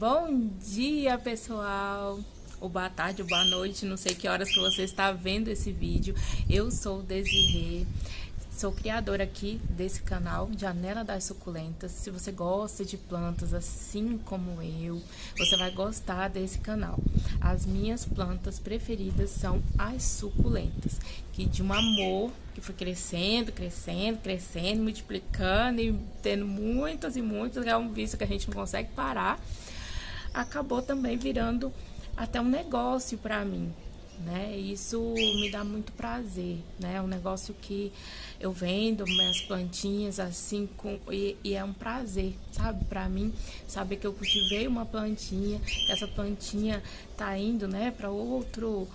Bom dia, pessoal! Ou boa tarde, ou boa noite, não sei que horas que você está vendo esse vídeo. Eu sou Desirê, sou criadora aqui desse canal, Janela das Suculentas. Se você gosta de plantas assim como eu, você vai gostar desse canal. As minhas plantas preferidas são as suculentas, que de um amor que foi crescendo, multiplicando e tendo muitas e muitas, é um vício que a gente não consegue parar, acabou também virando até um negócio para mim, né? Isso me dá muito prazer, né? É um negócio que eu vendo minhas plantinhas assim e é um prazer, sabe? Para mim, saber que eu cultivei uma plantinha, que essa plantinha tá indo, né, para outro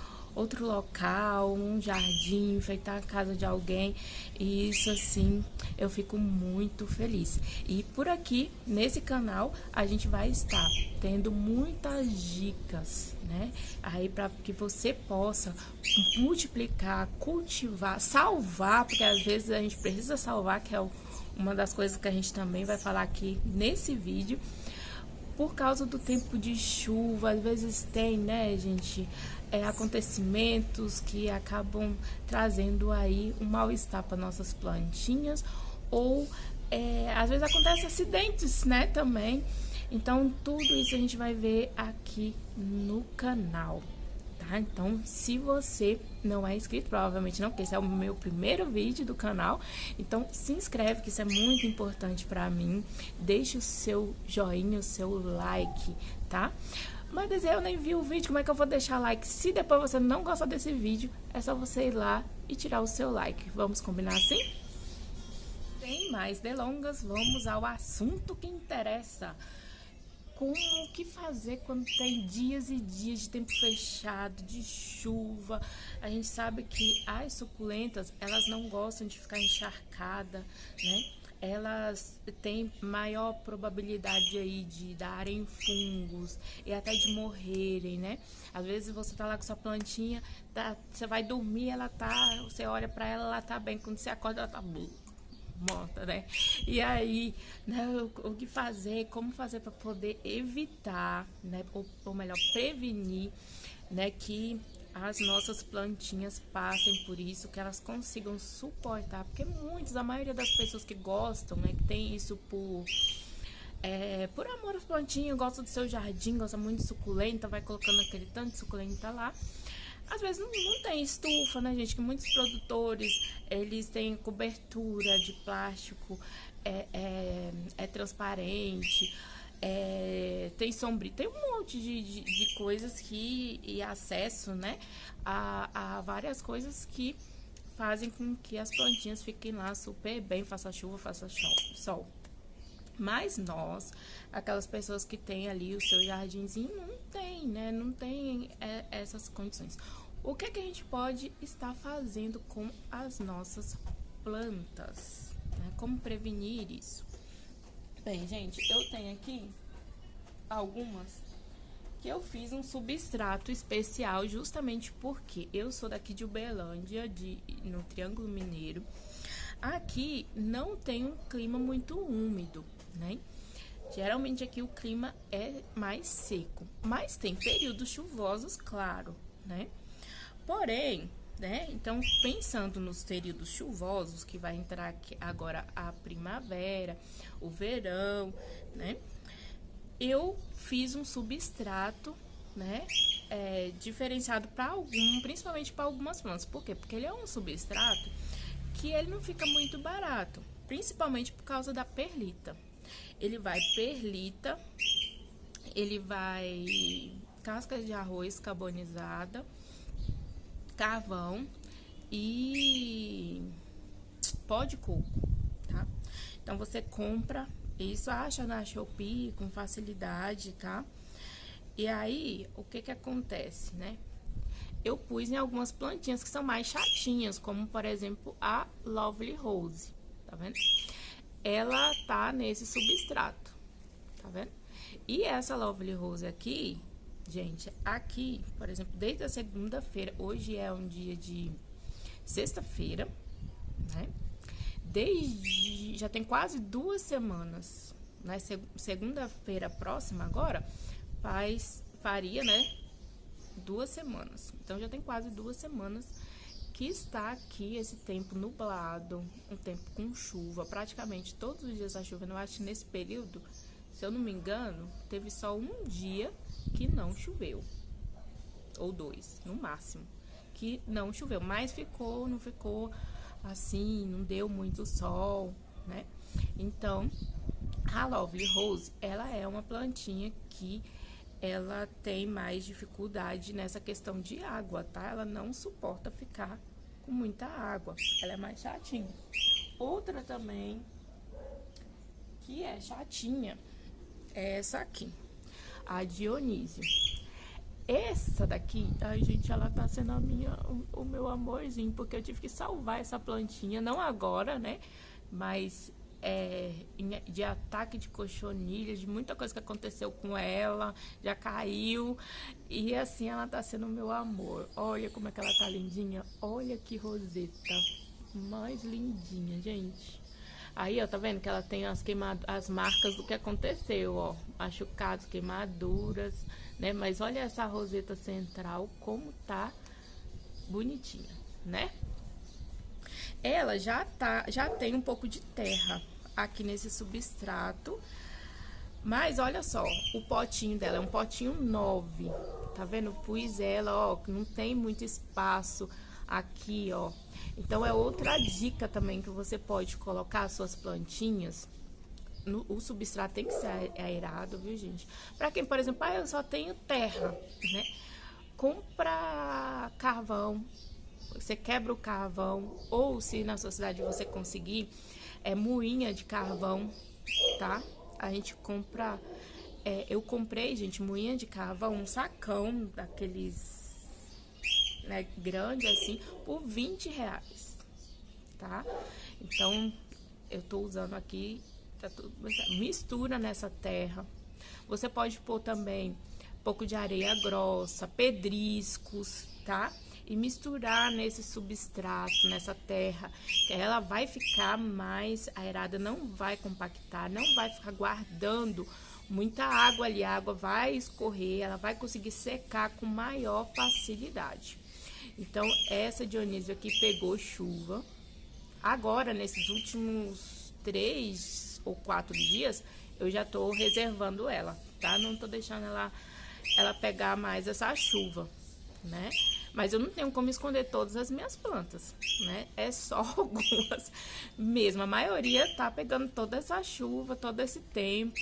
local, um jardim, enfeitar a casa de alguém, e isso assim eu fico muito feliz. E por aqui nesse canal a gente vai estar tendo muitas dicas, né? Aí para que você possa multiplicar, cultivar, salvar, porque às vezes a gente precisa salvar, que é uma das coisas que a gente também vai falar aqui nesse vídeo. Por causa do tempo de chuva, às vezes tem, né, gente, acontecimentos que acabam trazendo aí um mal-estar para nossas plantinhas, ou às vezes acontecem acidentes, né, também. Então, tudo isso a gente vai ver aqui no canal. Tá? Então, se você não é inscrito, provavelmente não, porque esse é o meu primeiro vídeo do canal, então se inscreve, que isso é muito importante pra mim. Deixe o seu joinha, o seu like, tá? Mas eu nem vi o vídeo, como é que eu vou deixar like? Se depois você não gosta desse vídeo, é só você ir lá e tirar o seu like. Vamos combinar assim? Sem mais delongas, vamos ao assunto que interessa. Como o que fazer quando tem dias e dias de tempo fechado, de chuva? A gente sabe que as suculentas, elas não gostam de ficar encharcada, né? Elas têm maior probabilidade aí de darem fungos e até de morrerem, né? Às vezes você tá lá com sua plantinha, você vai dormir, você olha pra ela, ela tá bem, quando você acorda ela tá morta, né? E aí, né, o que fazer, como fazer para poder evitar, né, ou melhor, prevenir, né, que as nossas plantinhas passem por isso, que elas consigam suportar, porque a maioria das pessoas que gostam, né, que tem isso por amor às plantinhas, gosta do seu jardim, gosta muito de suculenta, vai colocando aquele tanto de suculenta lá. Às vezes não tem estufa, né, gente? Que muitos produtores, eles têm cobertura de plástico, é transparente, tem sombrio, tem um monte de coisas e acesso, né, a várias coisas que fazem com que as plantinhas fiquem lá super bem, faça chuva, faça sol. Mas nós, aquelas pessoas que têm ali o seu jardinzinho, não tem, né? Não tem essas condições. O que é que a gente pode estar fazendo com as nossas plantas, né? Como prevenir isso? Bem, gente, eu tenho aqui algumas que eu fiz um substrato especial justamente porque eu sou daqui de Uberlândia, no Triângulo Mineiro. Aqui não tem um clima muito úmido, né? Geralmente aqui o clima é mais seco, mas tem períodos chuvosos, claro, né? Porém, né? Então, pensando nos períodos chuvosos, que vai entrar aqui agora a primavera, o verão, né? Eu fiz um substrato, né? Diferenciado para principalmente para algumas plantas. Por quê? Porque ele é um substrato que ele não fica muito barato, principalmente por causa da perlita. Ele vai perlita, ele vai cascas de arroz carbonizada, carvão e pó de coco, tá? Então você compra isso, acha na Shopee com facilidade, tá? E aí, o que acontece, né? Eu pus em algumas plantinhas que são mais chatinhas, como por exemplo a Lovely Rose, tá vendo? Ela tá nesse substrato, tá vendo? E essa Lovely Rose aqui, gente, aqui, por exemplo, desde a segunda-feira, hoje é um dia de sexta-feira, né? Já tem quase 2 semanas, né? Segunda-feira próxima agora, faria, né? 2 semanas. Então já tem quase 2 semanas que está aqui esse tempo nublado, um tempo com chuva, praticamente todos os dias a chuva. Eu acho que nesse período, se eu não me engano, teve só um dia que não choveu, ou 2, no máximo, que não choveu, mas não ficou assim, não deu muito sol, né? Então, a Lovely Rose, ela é uma plantinha que ela tem mais dificuldade nessa questão de água, tá? Ela não suporta ficar com muita água, ela é mais chatinha. Outra também que é chatinha é essa aqui, a Dionísio. Essa daqui, ai gente, ela tá sendo o meu amorzinho, porque eu tive que salvar essa plantinha, não agora, né? Mas de ataque de cochonilha, de muita coisa que aconteceu com ela, já caiu. E assim, ela tá sendo o meu amor. Olha como é que ela tá lindinha. Olha que roseta mais lindinha, gente. Aí, ó, tá vendo que ela tem as marcas do que aconteceu, ó. Machucados, queimaduras, né? Mas olha essa roseta central, como tá bonitinha, né? Ela já tem um pouco de terra aqui nesse substrato. Mas olha só, o potinho dela é um potinho 9. Tá vendo? Pus ela, ó, não tem muito espaço aqui, ó. Então é outra dica também que você pode colocar as suas plantinhas. O substrato tem que ser aerado, viu, gente? Pra quem, por exemplo, eu só tenho terra, né? Compra carvão. Você quebra o carvão, ou se na sua cidade você conseguir, moinha de carvão, tá? A gente compra, eu comprei, gente, moinha de carvão, um sacão daqueles, né, grande assim, por R$20, tá? Então, eu tô usando aqui, tá tudo, mistura nessa terra. Você pode pôr também um pouco de areia grossa, pedriscos, tá? E misturar nesse substrato, nessa terra, que ela vai ficar mais aerada, não vai compactar, não vai ficar guardando muita água ali, a água vai escorrer, ela vai conseguir secar com maior facilidade. Então, essa Dionísio aqui pegou chuva. Agora, nesses últimos 3 ou 4 dias, eu já tô reservando ela, tá? Não tô deixando ela pegar mais essa chuva, né? Mas eu não tenho como esconder todas as minhas plantas, né? É só algumas mesmo. A maioria tá pegando toda essa chuva, todo esse tempo,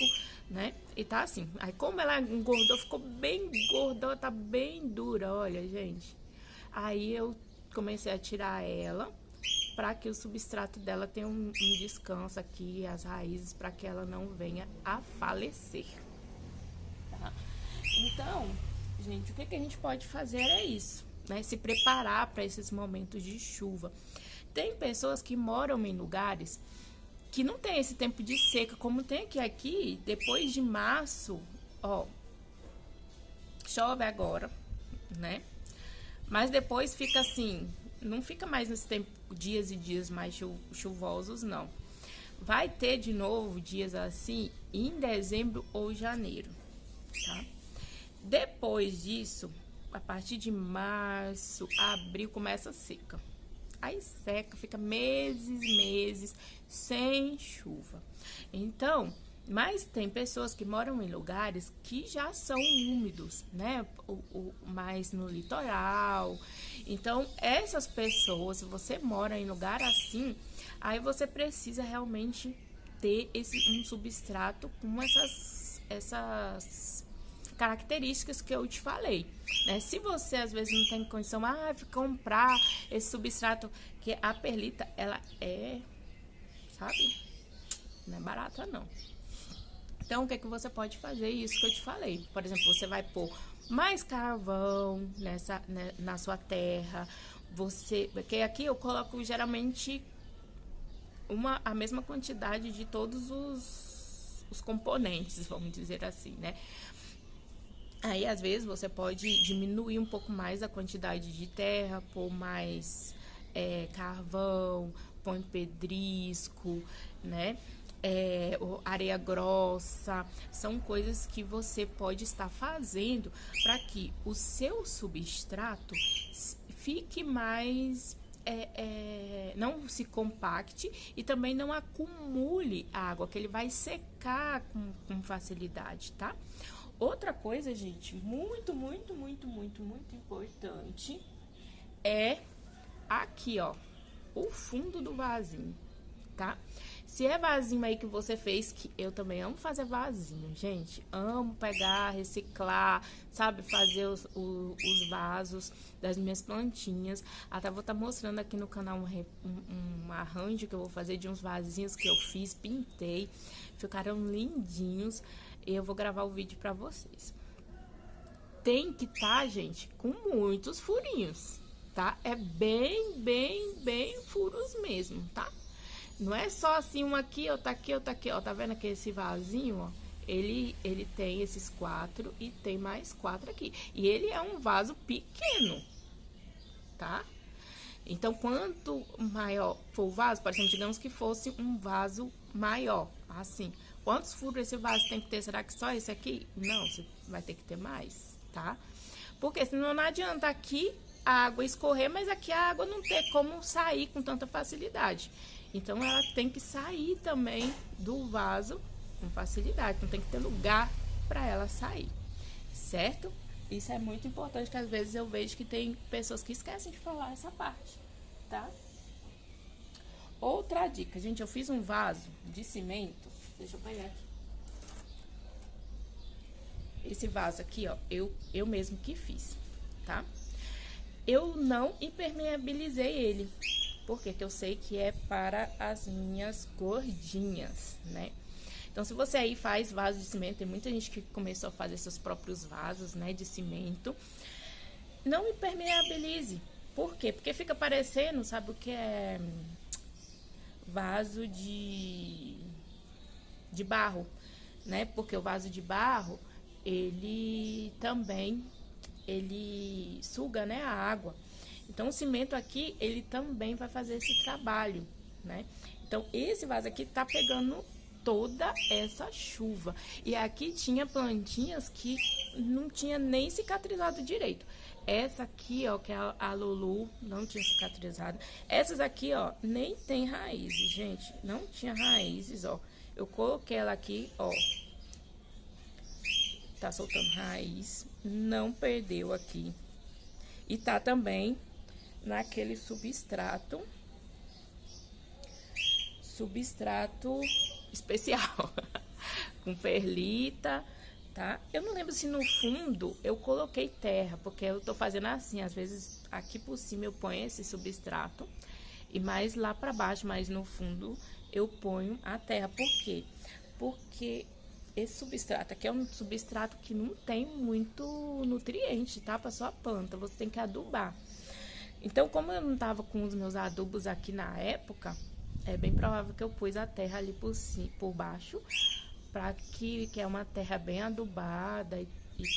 né? E tá assim. Aí como ela engordou, ficou bem gorda, tá bem dura, olha, gente. Aí eu comecei a tirar ela para que o substrato dela tenha um descanso aqui, as raízes, para que ela não venha a falecer. Tá? Então, gente, o que a gente pode fazer é isso. Né, se preparar para esses momentos de chuva. Tem pessoas que moram em lugares que não tem esse tempo de seca, como tem aqui, depois de março, ó, chove agora, né? Mas depois fica assim, não fica mais nesse tempo, dias e dias mais chuvosos, não. Vai ter de novo dias assim em dezembro ou janeiro, tá? Depois disso, a partir de março, abril, começa a seca. Aí seca, fica meses sem chuva. Então, mas tem pessoas que moram em lugares que já são úmidos, né? Mais no litoral. Então, essas pessoas, se você mora em lugar assim, aí você precisa realmente ter um substrato com essas características que eu te falei, né? Se você às vezes não tem condição de comprar esse substrato, que a perlita, ela sabe, não é barata não. Então o que você pode fazer? Isso que eu te falei, por exemplo, você vai pôr mais carvão na sua terra, porque aqui eu coloco geralmente a mesma quantidade de todos os componentes, vamos dizer assim, né? Aí, às vezes, você pode diminuir um pouco mais a quantidade de terra, pôr mais carvão, põe pedrisco, né? areia grossa, são coisas que você pode estar fazendo para que o seu substrato fique mais não se compacte e também não acumule água, que ele vai secar com facilidade, tá? Outra coisa, gente, muito importante é aqui, ó, o fundo do vasinho, tá? Se é vasinho aí que você fez, que eu também amo fazer vasinho, gente. Amo pegar, reciclar, sabe? Fazer os vasos das minhas plantinhas. Até vou estar mostrando aqui no canal um arranjo que eu vou fazer de uns vasinhos que eu fiz, pintei. Ficaram lindinhos. E eu vou gravar o vídeo pra vocês. Tem que estar, gente, com muitos furinhos, tá? É bem furos mesmo, tá? Não é só assim, um aqui, outro aqui, outro aqui, ó. Tá vendo aqui esse vasinho, ó? Ele tem esses 4 e tem mais 4 aqui. E ele é um vaso pequeno, tá? Então, quanto maior for o vaso, por exemplo, digamos que fosse um vaso maior, assim. Quantos furos esse vaso tem que ter? Será que só esse aqui? Não, você vai ter que ter mais, tá? Porque senão não adianta aqui a água escorrer, mas aqui a água não ter como sair com tanta facilidade. Então, ela tem que sair também do vaso com facilidade. Não tem que ter lugar para ela sair, certo? Isso é muito importante, que às vezes eu vejo que tem pessoas que esquecem de falar essa parte, tá? Outra dica, gente, eu fiz um vaso de cimento. Deixa eu pegar aqui. Esse vaso aqui, ó, eu mesmo que fiz, tá? Eu não impermeabilizei ele. Porque eu sei que é para as minhas gordinhas, né? Então, se você aí faz vaso de cimento, tem muita gente que começou a fazer seus próprios vasos, né, de cimento. Não impermeabilize. Por quê? Porque fica parecendo, sabe o que é? Vaso de barro, né? Porque o vaso de barro, ele também, ele suga, né, a água. Então, o cimento aqui, ele também vai fazer esse trabalho, né? Então, esse vaso aqui tá pegando toda essa chuva. E aqui tinha plantinhas que não tinha nem cicatrizado direito. Essa aqui, ó, que é a Lulu, não tinha cicatrizado. Essas aqui, ó, nem tem raízes, gente. Não tinha raízes, ó. Eu coloquei ela aqui, ó. Tá soltando raiz. Não perdeu aqui. E tá também naquele substrato especial com perlita, tá? Eu não lembro se no fundo eu coloquei terra, porque eu tô fazendo assim, às vezes aqui por cima eu ponho esse substrato e mais lá para baixo, mas no fundo eu ponho a terra. Por quê? Porque esse substrato aqui é um substrato que não tem muito nutriente, tá? Para sua planta, você tem que adubar. Então, como eu não tava com os meus adubos aqui na época, é bem provável que eu pus a terra ali por baixo, para que é uma terra bem adubada e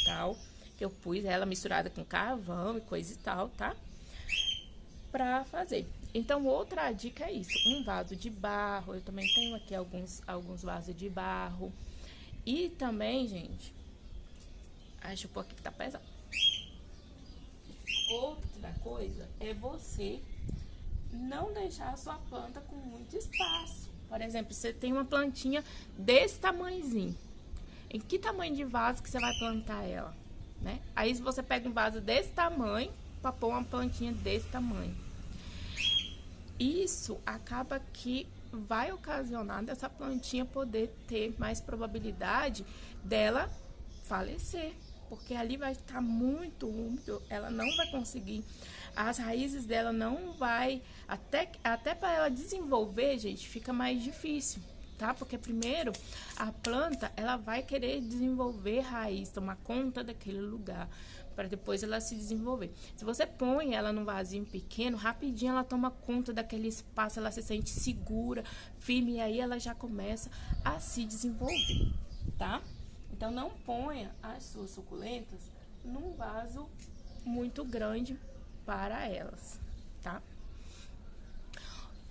tal, que eu pus ela misturada com carvão e coisa e tal, tá? Pra fazer. Então, outra dica é isso, um vaso de barro. Eu também tenho aqui alguns vasos de barro. E também, gente, acho um pouco que tá pesado. Outra coisa é você não deixar a sua planta com muito espaço. Por exemplo, você tem uma plantinha desse tamanhozinho. Em que tamanho de vaso que você vai plantar ela, né? Aí você pega um vaso desse tamanho para pôr uma plantinha desse tamanho. Isso acaba que vai ocasionar dessa plantinha poder ter mais probabilidade dela falecer. Porque ali vai estar muito úmido, ela não vai conseguir, as raízes dela não vai, até para ela desenvolver, gente, fica mais difícil, tá? Porque primeiro, a planta, ela vai querer desenvolver raiz, tomar conta daquele lugar, para depois ela se desenvolver. Se você põe ela num vasinho pequeno, rapidinho ela toma conta daquele espaço, ela se sente segura, firme, e aí ela já começa a se desenvolver, tá? Então, não ponha as suas suculentas num vaso muito grande para elas, tá?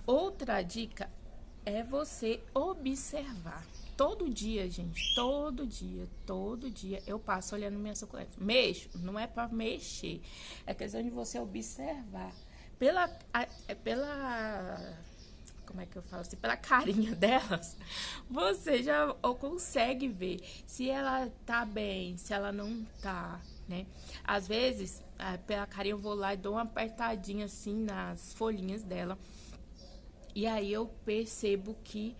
Outra dica é você observar. Todo dia, gente, todo dia eu passo olhando minhas suculentas. Mexo, não é para mexer, é questão de você observar. Como é que eu falo assim? Pela carinha delas, você já consegue ver se ela tá bem, se ela não tá, né? Às vezes, pela carinha eu vou lá e dou uma apertadinha assim nas folhinhas dela. E aí eu percebo que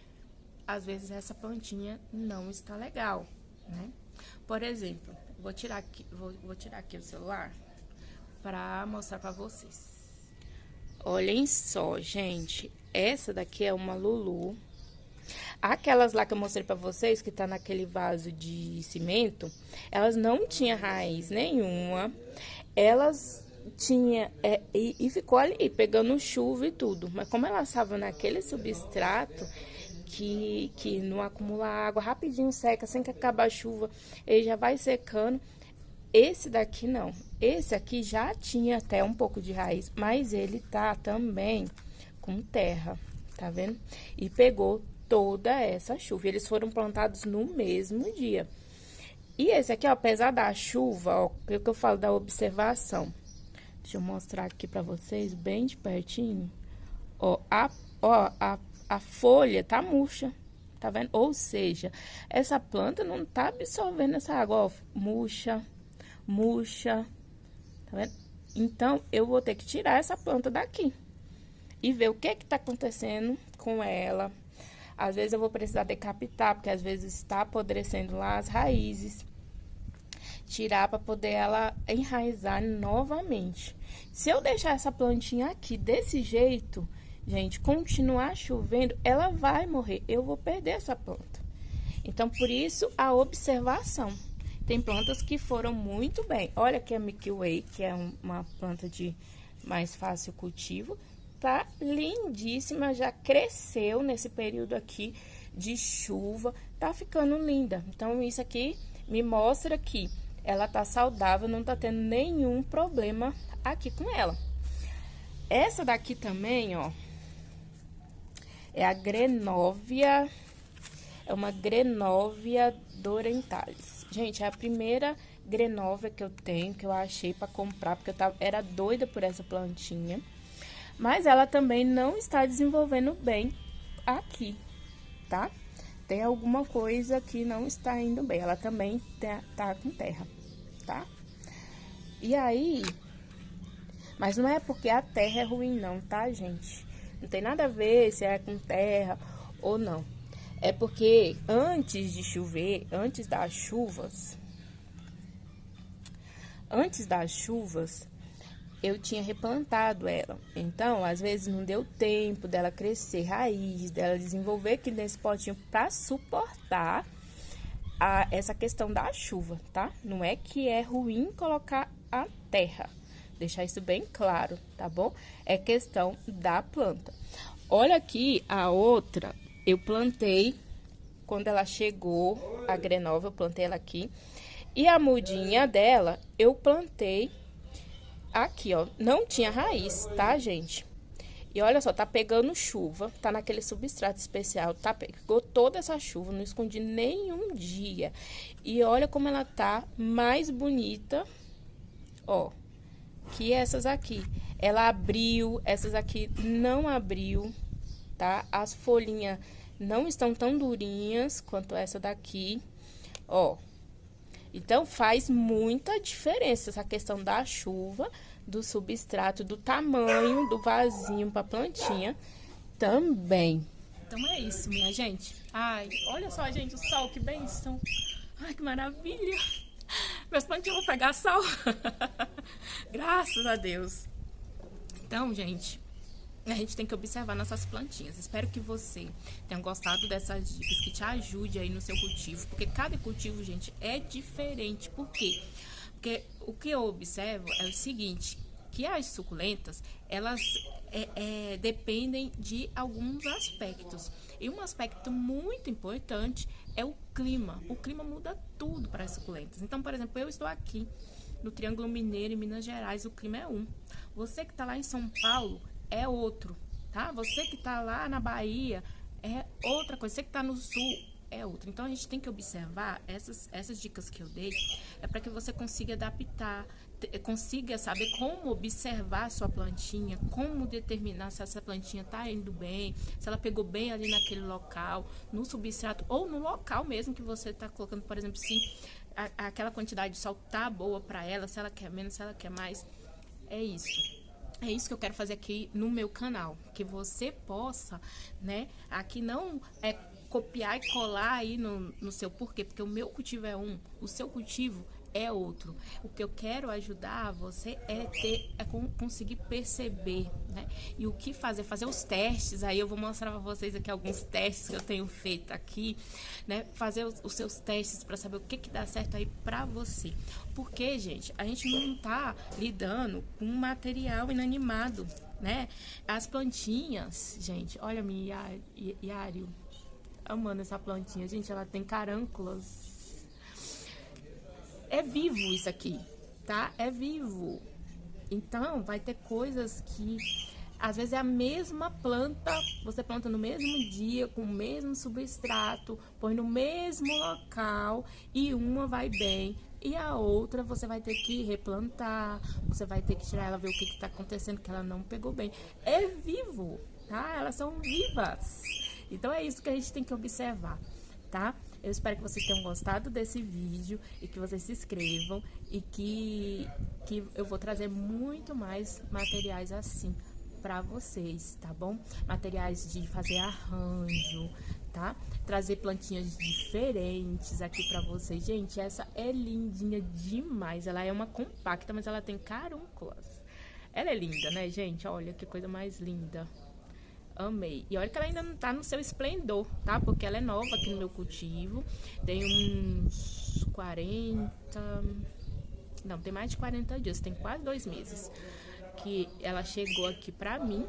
às vezes essa plantinha não está legal, né? Por exemplo, vou tirar aqui o celular para mostrar para vocês. Olhem só, gente, essa daqui é uma Lulu. Aquelas lá que eu mostrei para vocês, que tá naquele vaso de cimento, elas não tinham raiz nenhuma. Elas tinha e ficou ali pegando chuva e tudo, mas como elas estavam naquele substrato que não acumula água, rapidinho seca, assim que acabar a chuva, ele já vai secando. Esse daqui não, esse aqui já tinha até um pouco de raiz, mas ele tá também com terra, tá vendo? E pegou toda essa chuva, eles foram plantados no mesmo dia. E esse aqui, ó, apesar da chuva, ó, o que eu falo da observação, deixa eu mostrar aqui pra vocês bem de pertinho, ó, a folha tá murcha, tá vendo? Ou seja, essa planta não tá absorvendo essa água, ó, murcha, tá vendo? Então, eu vou ter que tirar essa planta daqui e ver o que tá acontecendo com ela. Às vezes eu vou precisar decapitar, porque às vezes está apodrecendo lá as raízes. Tirar para poder ela enraizar novamente. Se eu deixar essa plantinha aqui desse jeito, gente, continuar chovendo, ela vai morrer. Eu vou perder essa planta. Então, por isso, a observação. Tem plantas que foram muito bem. Olha aqui a Milky Way, que é uma planta de mais fácil cultivo. Tá lindíssima, já cresceu nesse período aqui de chuva. Tá ficando linda. Então, isso aqui me mostra que ela tá saudável, não tá tendo nenhum problema aqui com ela. Essa daqui também, ó, é a Grenovia, é uma Grenovia Dorentalis. Gente, é a primeira Grenovia que eu tenho, que eu achei pra comprar, porque era doida por essa plantinha. Mas ela também não está desenvolvendo bem aqui, tá? Tem alguma coisa que não está indo bem. Ela também tá com terra, tá? E aí... Mas não é porque a terra é ruim não, tá, gente? Não tem nada a ver se é com terra ou não. É porque antes de chover, antes das chuvas, eu tinha replantado ela. Então, às vezes não deu tempo dela crescer raiz, dela desenvolver aqui nesse potinho para suportar essa questão da chuva, tá? Não é que é ruim colocar a terra. Deixar isso bem claro, tá bom? É questão da planta. Olha aqui a outra, eu plantei quando ela chegou, a Grenovia, eu plantei ela aqui. E a mudinha dela, eu plantei aqui, ó, não tinha raiz, tá, gente? E olha só, tá pegando chuva, tá naquele substrato especial, tá, pegou toda essa chuva, não escondi nenhum dia. E olha como ela tá mais bonita, ó, que essas aqui. Ela abriu, essas aqui não abriu, tá? As folhinhas não estão tão durinhas quanto essa daqui, ó. Então, faz muita diferença essa questão da chuva, do substrato, do tamanho do vasinho para plantinha também. Então, é isso, minha gente. Ai, olha só, gente, o sol, que bênção. Ai, que maravilha. Meus plantinhos vão pegar sol. Graças a Deus. Então, gente, a gente tem que observar nossas plantinhas. Espero que você tenha gostado dessas dicas, que te ajude aí no seu cultivo, porque cada cultivo, gente, é diferente. Por quê? Porque o que eu observo é o seguinte, que as suculentas, elas dependem de alguns aspectos. E um aspecto muito importante é o clima. O clima muda tudo para as suculentas. Então, por exemplo, eu estou aqui no Triângulo Mineiro, em Minas Gerais, o clima é um. Você que está lá em São Paulo é outro, tá? Você que tá lá na Bahia é outra coisa. Você que tá no sul é outra. Então a gente tem que observar essas dicas que eu dei, é para que você consiga adaptar, consiga saber como observar a sua plantinha, como determinar se essa plantinha tá indo bem, se ela pegou bem ali naquele local, no substrato ou no local mesmo que você tá colocando, por exemplo, se aquela quantidade de sol tá boa para ela, se ela quer menos, se ela quer mais. É isso. É isso que eu quero fazer aqui no meu canal, que você possa, né, aqui não é copiar e colar aí no seu porquê, porque o meu cultivo é um, o seu cultivo é outro. O que eu quero ajudar você conseguir perceber, né? E o que fazer os testes. Aí eu vou mostrar para vocês aqui alguns testes que eu tenho feito aqui, né? Fazer os seus testes para saber o que dá certo aí para você. Porque, gente, a gente não tá lidando com material inanimado, né? As plantinhas, gente, olha a minha Yário, amando essa plantinha, gente, ela tem carânculas. É vivo isso aqui, tá? É vivo. Então, vai ter coisas que, às vezes, é a mesma planta, você planta no mesmo dia, com o mesmo substrato, põe no mesmo local, e uma vai bem, e a outra você vai ter que replantar, você vai ter que tirar ela, ver o que tá acontecendo, que ela não pegou bem. É vivo, tá? Elas são vivas. Então, é isso que a gente tem que observar, tá? Eu espero que vocês tenham gostado desse vídeo e que vocês se inscrevam e que eu vou trazer muito mais materiais assim para vocês, tá bom? Materiais de fazer arranjo, tá? Trazer plantinhas diferentes aqui para vocês. Gente, essa é lindinha demais. Ela é uma compacta, mas ela tem carúnculas. Ela é linda, né, gente? Olha que coisa mais linda. Amei. E olha que ela ainda não tá no seu esplendor, tá? Porque ela é nova aqui no meu cultivo. Tem uns 40... Não, tem mais de 40 dias. Tem quase 2 meses que ela chegou aqui pra mim.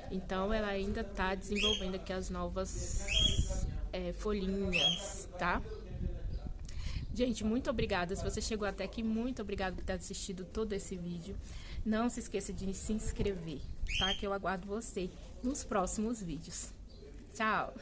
Então, ela ainda tá desenvolvendo aqui as novas folhinhas, tá? Gente, muito obrigada. Se você chegou até aqui, muito obrigada por ter assistido todo esse vídeo. Não se esqueça de se inscrever, tá? Que eu aguardo você nos próximos vídeos. Tchau!